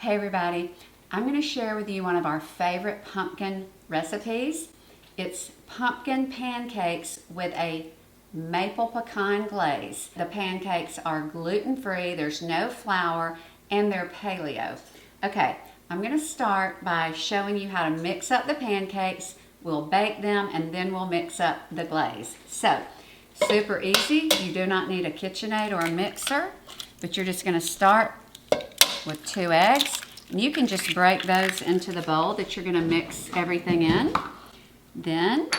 Hey everybody, I'm going to share with you one of our favorite pumpkin recipes. It's pumpkin pancakes with a maple pecan glaze. The pancakes are gluten-free, there's no flour, and they're paleo. Okay, I'm going to start by showing you how to mix up the pancakes. We'll bake them and then we'll mix up the glaze. So, super easy. You do not need a KitchenAid or a mixer, but you're just going to start with 2 eggs. And you can just break those into the bowl that you're going to mix everything in. Then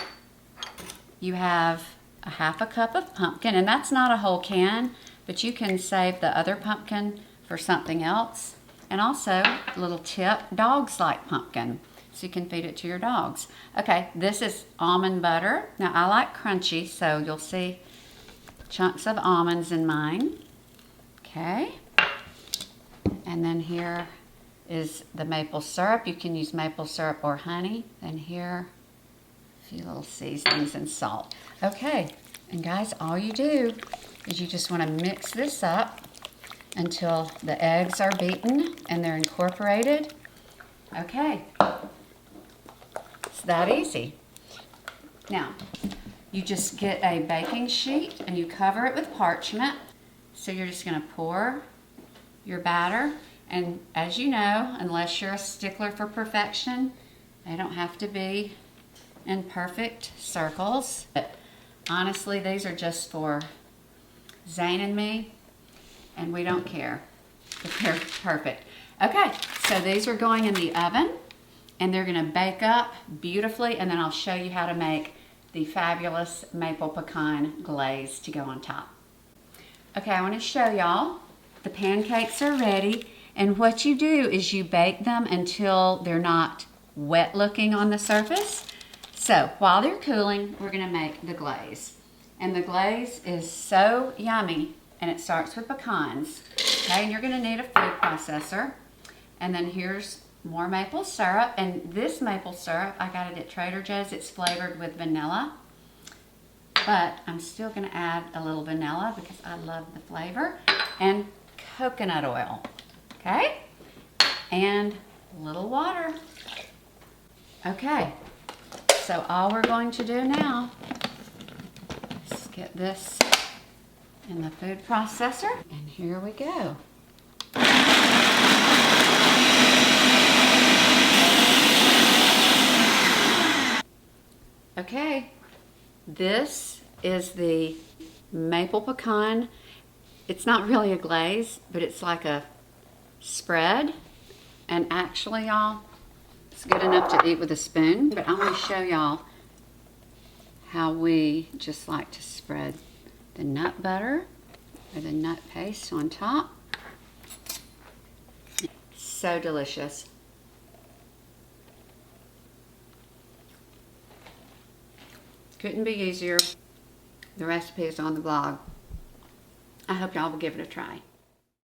you have a 1/2 cup of pumpkin, and that's not a whole can, but you can save the other pumpkin for something else. And also, a little tip, dogs like pumpkin, so you can feed it to your dogs. Okay, this is almond butter. Now I like crunchy, so you'll see chunks of almonds in mine. Okay. And then here is the maple syrup. You can use maple syrup or honey. And here, a few little seasonings and salt. Okay, and guys, all you do is you just want to mix this up until the eggs are beaten and they're incorporated. Okay, it's that easy. Now, you just get a baking sheet and you cover it with parchment. So you're just going to pour your batter, and as you know, unless you're a stickler for perfection, they don't have to be in perfect circles. But honestly, these are just for Zane and me, and we don't care if they're perfect. Okay, so these are going in the oven, and they're going to bake up beautifully, and then I'll show you how to make the fabulous maple pecan glaze to go on top. Okay, I want to show y'all. The pancakes are ready, and what you do is you bake them until they're not wet looking on the surface. So while they're cooling, we're going to make the glaze. And the glaze is so yummy, and it starts with pecans. Okay, and you're going to need a food processor. And then here's more maple syrup, and this maple syrup, I got it at Trader Joe's. It's flavored with vanilla. But I'm still going to add a little vanilla because I love the flavor. And coconut oil, okay? And a little water. Okay, so all we're going to do now is get this in the food processor, and here we go. Okay, this is the maple pecan. It's not really a glaze, but it's like a spread. And actually, y'all, it's good enough to eat with a spoon. But I'm going to show y'all how we just like to spread the nut butter or the nut paste on top. So delicious. Couldn't be easier. The recipe is on the blog. I hope y'all will give it a try.